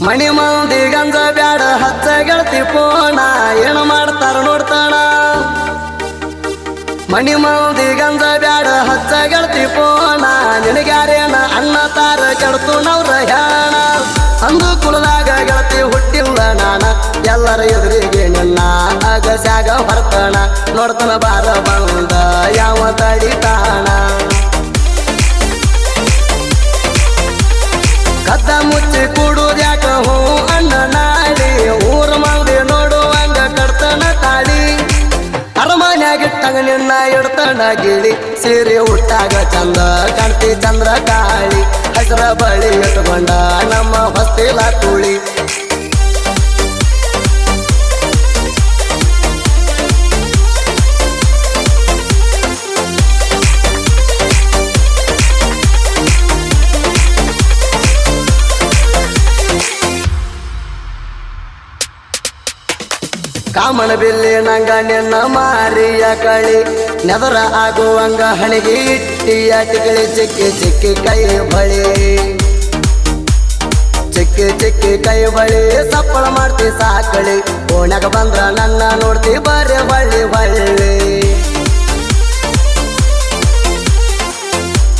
ಮಣಿ ಮಂದಿ ಗಂಜ ಬ್ಯಾಡ ಹಚ್ಚ ಗೆಳತಿ ಪೋಣ ಏನು ಮಾಡ್ತಾರ ನೋಡ್ತಾಣ ಮಣಿ ಮಂದಿ ಗಂಜ ಬ್ಯಾಡ ಹಚ್ಚ ಗೆಳತಿ ಪೋಣ ನಿನಗ್ಯಾರೇನ ಅನ್ನ ತಾರ ಕೆಡ್ತು ನವ್ರ ಹ್ಯಾಣ ಅಂದು ಕುಲದಾಗ ಗೆಳತಿ ಹುಟ್ಟಿಲ್ಲ ನಾನ ಎಲ್ಲರ ಎದುರಿಗೆ ನಿನ್ನ ಅಗಸ್ಯಾಗ ಹೊರತಣ ನೋಡ್ತನ ಬಾರ ಬಂದ ಯಾವ ತಡಿತಾಣ ಕದ್ದ ಮುಚ್ಚಿ ಕೂಡುದ್ಯಾಕ ಹೂ ಅಣ್ಣ ನಾಡಿ ಊರ ಮಂದಿ ನೋಡುವಂಗ ಕಡ್ತನ ತಾಳಿ ಅರಮನ್ಯಾಗಿಟ್ಟಂಗ ನಿನ್ನ ಇಡ್ತಣ ಗಿಳಿ ಸೀರೆ ಹುಟ್ಟಾಗ ಚಂದ ಕಾಣ್ತಿ ಚಂದ್ರ ಕಾಳಿ ಹಸಿರ ಬಳಿ ಇಟ್ಕೊಂಡ ನಮ್ಮ ಹೊಸ್ತಿಲ ತುಳಿ ಕಾಮನ ಬಿಲ್ಲಿ ನಂಗ ನಿನ್ನ ಮಾರಿಯ ಕಳಿ ನೆದರ ಆಗುವಂಗ ಹಣಿಗೆ ಇಟ್ಟಿಯ ಟಿಕಳಿ ಚಿಕ್ಕಿ ಚಿಕ್ಕಿ ಕೈ ಬಳಿ ಚಿಕ್ಕಿ ಚಿಕ್ಕಿ ಕೈ ಬಳಿ ಸಪ್ಪಳ ಮಾಡ್ತಿ ಸಾಕಳಿ ಓಣ್ಯಾಗ ಬಂದ್ರ ನನ್ನ ನೋಡ್ತಿ ಬರೇ ಬಳ್ಳಿ ಬಳ್ಳಿ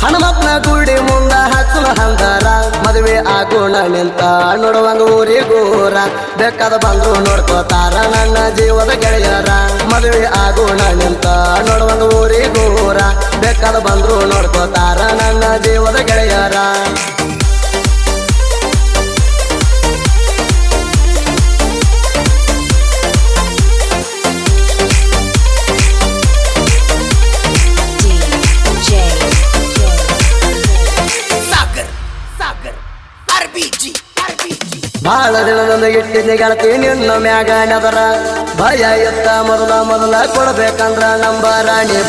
ಹನುಮಪ್ಪನ ಗುಡಿ ಮುಂದ ಹಚ್ಚನ ಹಂದಾರ ಮದುವೆ ಆಗೋಣ ನಿಂತ ನೋಡುವಂಗ ಊರಿಗೂರ ಬೇಕಾದ ಬಂದ್ರು ನೋಡ್ಕೋತಾರ ನನ್ನ ಜೀವದ ಗೆಳೆಯರ ಮದುವೆ ಆಗೋಣ ನಿಂತ ನೋಡುವಂಗ ಊರಿಗೂರ ಬೇಕಾದ ಬಂದ್ರು ನೋಡ್ಕೋತಾರ ನನ್ನ ಜೀವದ ಗೆಳೆಯರ ಬಾಳ ದಿನದಿಂದ ಇಟ್ಟಿದ್ದೆ ಗೆಳತಿ ನಿನ್ನ ಮ್ಯಾಗ ನೆದರ ಭಯ ಎತ್ತ ಮೊದಲ ಕೊಡ್ಬೇಕಂದ್ರ ನಂಬರ ನೀ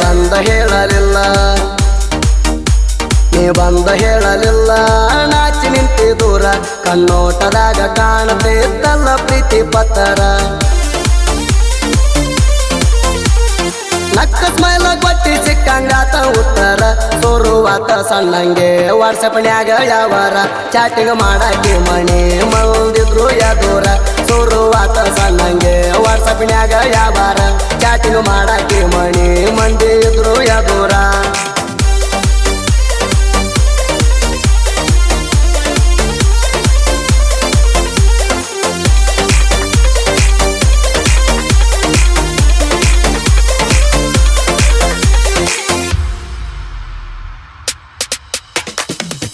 ಬಂದ ಹೇಳಲಿಲ್ಲ ನಾಚಿ ನಿಂತಿ ದೂರ ಕಣ್ಣೋಟದಾಗ ಕಾಣತಿದ್ದಲ್ಲ ಪ್ರೀತಿ ಪತ್ತರ ನಕ್ಕ ಸ್ಮೈಲ ಕೊಟ್ಟಿ ಸಿಕ್ಕಂಗಾತ ಉತ್ತರ ಸೋರುವಾತ ಸಣ್ಣಂಗೆ ವಾಟ್ಸಪ್ನ್ಯಾಗ ಯಾವಾರ ಚಾಟಿಂಗ್ ಮಾಡಾಕಿ ಮಣಿ ಮಂದಿದ್ರು ಯಾದೂರ ಸೋರುವಾತ ಸಣ್ಣಂಗೆ ವಾಟ್ಸಪ್ನ್ಯಾಗ ಯಾವಾರ ಚಾಟಿಂಗ್ ಮಾಡಾಕಿ ಮಣಿ ಮಂದಿ ಇದ್ರು ಯಾದೂರ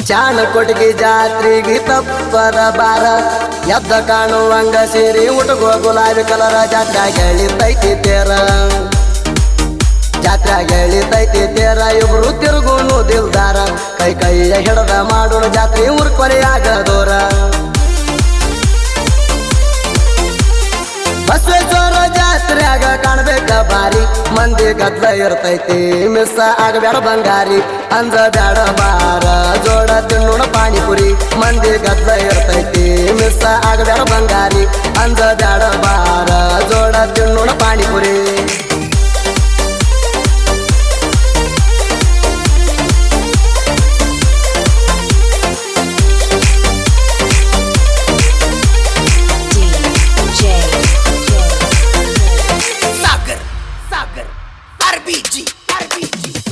ಚಾಣ ಕೊಟ್ಟಿಗೆ ಜಾತ್ರೆಗೆ ತಪ್ಪರ ಬಾರ ಎದ್ದ ಕಾಣುವಂಗ ಸೀರಿ ಉಟುಕೋ ಗುಲಾಬಿ ಕಲರ ಜಾತ್ರೆಗೆ ಎಳಿತೈತಿ ತೇರ ಇಬ್ರು ತಿರುಗುನು ದಿಲ್ದಾರ ಕೈ ಕೈಯ ಹಿಡದ ಮಾಡೋಣ ಜಾತ್ರೆ ಊರ್ ಕೊಲೆಯಾಗದೋರ ಬಸವೇಶ್ವರ ಜಾತ್ರೆಯಾಗ ಕಾಣ್ಬೇಕ ಬಾರಿ ಮಂದಿ ಗದ್ಲ ಇರ್ತೈತಿ ಮಿಸ್ ಆಗಬೇಡ ಬಂಗಾರಿ ಅಂಜ ಬ್ಯಾಡ ಬಾರ ಜೋಡ ತಿನ್ನೋಣ ಪಾನಿಪುರಿ ಮಂದಿ ಗದ್ಲ ಇರ್ತೈತಿ ಮಿಸ್ ಆಗಬೇಡ ಬಂಗಾರಿ ಅಂಜ ಬ್ಯಾಡ ಬಾರ ಜೋಡ ತಿನ್ನೋಣ ಪಾನಿಪುರಿ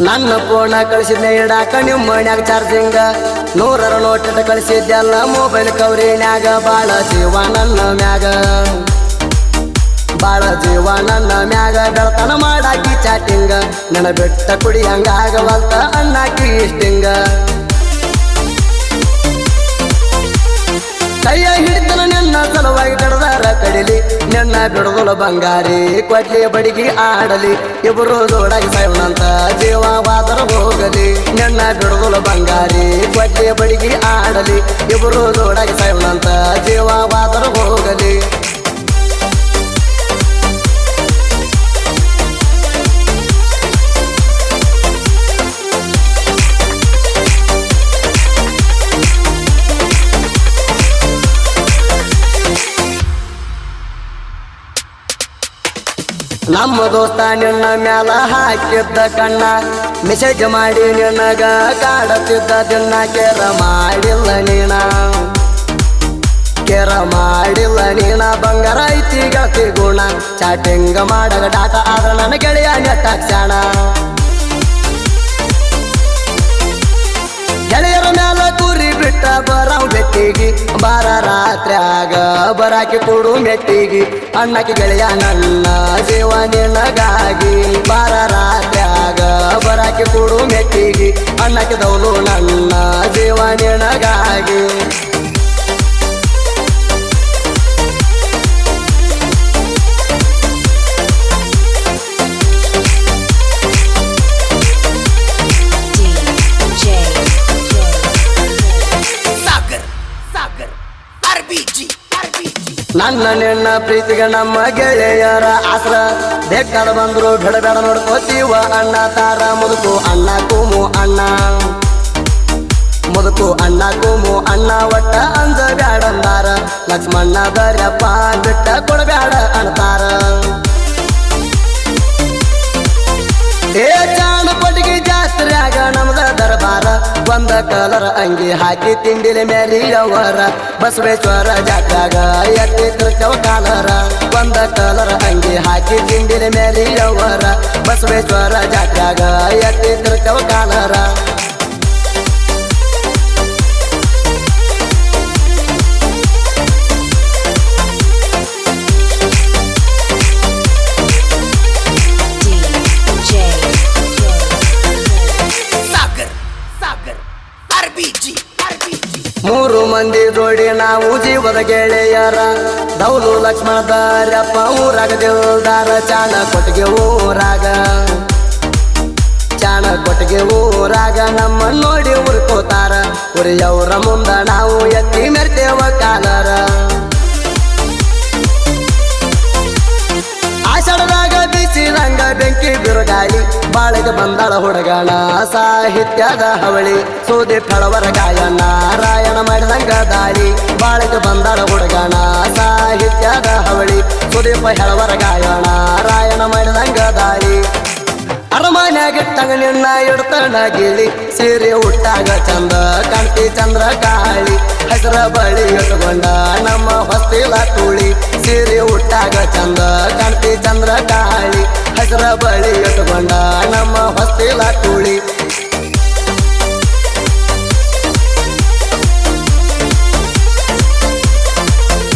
ನನ್ನ ಫೋನ ಕಳಿಸಿದ್ನೆ ಇಡಾಕ ನಿಮ್ಮ ಮನ್ಯಾಗ ಚಾರ್ಜಿಂಗ 100 ನೋಟ್ ಕಳಿಸಿದ್ದೆಲ್ಲ ಮೊಬೈಲ್ ಕವರಿನ್ಯಾಗ ಬಾಳ ಜೀವ ನನ್ನ ಮ್ಯಾಗ ಬೆಳತನ ಮಾಡಾಕಿ ಚಾಟಿಂಗ ನನ್ನ ಬೆಟ್ಟ ಕುಡಿಯಂಗಾಗವಲ್ತ ಅಣ್ಣಾಕಿ ಇಷ್ಟಿಂಗ ಕೈಯ ಹಿಡಿತನ ನಿನ್ನ ಸಲುವಾಗಿ ಕಡದಾರ ಕಡಿಲಿ ನಿನ್ನ ಬಿಡದಲ ಬಂಗಾರಿ ಕೊಡ್ಲಿ ಬಡಿಗಿ ಆಡಲಿ ಇಬ್ಬರು ಜೋಡಾಗಿ ಸಾಯವನಂತ ಜೀವವಾದರ ಹೋಗಲಿ ನಿನ್ನ ಬಿಡದಲ ಬಂಗಾರಿ ಕೊಡ್ಲಿ ಬಡಿಗಿ ಆಡಲಿ ಇಬ್ಬರು ಜೋಡಾಗಿ ಸಾಯವನಂತ ಜೀವವಾದರ ಹೋಗಲಿ ನಮ್ಮ ದೋಸ್ತ ನಿನ್ನ ಮ್ಯಾಲ ಹಾಕಿದ್ದ ಕಣ್ಣ ಮೆಸೇಜ್ ಮಾಡಿ ನಿನಗ ಕಾಡತಿದ್ದ ದಿನ ಕೇರ ಮಾಡಿಲ್ಲ ನೀನ ಕೇರ ಮಾಡಿಲ್ಲ ನೀನ ಬಂಗಾರ ಐತಿ ಗೆಳತಿ ಗುಣ ಚಾಟಿಂಗ್ ಮಾಡಗ ಡಾಟ ಆದ್ರ ನನ್ನ ಗೆಳೆಯ ನೆಟ್ಟಾಕ್ಷಣ ಗೆಳೆಯರ ಮ್ಯಾಲ ಕುರಿ ಬಿಟ್ಟ ಬರಾವ್ ಬೆಟ್ಟಿಗಿ ಬಾರ ರಾತ್ರ್ಯಾಗ ಬರಾಕಿ ಕೊಡು ಮೆಟ್ಟಿಗಿ ಅಣ್ಣಕ್ಕೆ ಗೆಳೆಯ ನನ್ನ ಜೀವ ನಿನಗಾಗಿ ಬಾರ ರಾತ್ರ್ಯಾಗ ಬರಾಕಿ ಕೊಡು ಮೆಟ್ಟಿಗಿ ಅಣ್ಣಕ್ಕೆ ದೌಲು ನನ್ನ ಜೀವ ನಿನಗಾಗಿ ನನ್ನ ನಿನ್ನ ಪ್ರೀತಿಗೆ ನಮ್ಮ ಗೆಳೆಯರ ಆಸ್ರ ಬೇಕಾದ ಬಂದ್ರು ಬೇಡ ನೋಡ್ಕೋತೀವ ಅಣ್ಣ ತಾರ ಮುದುಕು ಅಣ್ಣ ಕೂಮು ಅಣ್ಣ ಮುದುಕು ಅಣ್ಣ ಕೂಮು ಅಣ್ಣ ಒಟ್ಟ ಅಂಜ ಬ್ಯಾಡಂದಾರ ಲಕ್ಷ್ಮಣ್ಣ ದರ್ಯಪ್ಪ ಬಿಟ್ಟ ಕೊಡಬ್ಯಾಡ ಅಂತಾರ ಏ ಚಾಣ ಕೊಟ್ಟಿಗೆ ಜಾತ್ರೆಯಾಗ ನಮ್ದ ದರ್ಬಾರ ಒಂದ ಕಲರ್ ಅಂಗಿ ಹಾಕಿ ತಿಂಡಿಲೆ ಮೆರಿಯವರ ಬಸವೇಶ್ವರ ಜಾತ್ರಾಗ ಎತ್ತಿರ್ತವ ಕಾಲರ ಒಂದ ಕಲರ್ ಅಂಗಿ ಹಾಕಿ ತಿಂಡಿಲೆ ಮೆರಿಯವರ ಬಸವೇಶ್ವರ ಜಾತ್ರಾಗ ಎತ್ತಿರ್ತವ ಕಾಲರ ಮೂರು ಮಂದಿ ಜೋಡಿ ನಾವು ಜೀವದ ಗೆಳೆಯರ ದೌಲು ಲಕ್ಷ್ಮಣ ದರ್ಯಪ್ಪ ಊರಾಗ ದಿಲ್ದಾರ ಚಾಣ ಕೊಟ್ಟಿಗೆ ಊರಾಗ ನಮ್ಮ ನೋಡಿ ಉರ್ಕೋತಾರ ಉರಿಯವರ ಮುಂದ ನಾವು ಎತ್ತಿ ಮೆರ್ತೇವ ಕಾಲರ ಆಷಾಢದಾಗ ಬಿಸಿರಂಗ ಬೆಂಕಿ ಬಿರುಗಾಳಿ ಬಾಳಿಗೆ ಬಂದಳ ಹುಡುಗಣ ಸಾಹಿತ್ಯದ ಹವಳಿ ಸೂದಿ ಫಳವರ ಗಾಯ ನಾರಾಯಣ ಮಾಡಿದಂಗ ದಾಳಿ ಬಾಳಿಗೆ ಬಂದಳ ಹುಡುಗಣ ಸಾಹಿತ್ಯದ ಹವಳಿ ಸುದೀಪ ಹೆಳವರ ಗಾಯ ನಾರಾಯಣ ಮಾಡಿದಂಗ ದಾಳಿ ಅರಮನೆಯಾಗಿಟ್ಟಂಗ ನಿನ್ನ ಇಡ್ತಣ ಗಿಳಿ ಸೀರೆ ಉಟ್ಟಾಗ ಚಂದ ಕಾಂತಿ ಚಂದ್ರ ಕಾಳಿ ಹೆಸರ ಬಳಿ ಇಟ್ಕೊಂಡ ನಮ್ಮ ಹೊಸ್ತಿಲ ತುಳಿ ಸೀರೆ ಉಟ್ಟಾಗ ಚಂದ ಕಾಂತಿ ಚಂದ್ರ ಕಾಳಿ ಹೆಸರ ಬಳಿ ಇಟ್ಕೊಂಡ ನಮ್ಮ ಹೊಸ್ತಿಲ ತುಳಿ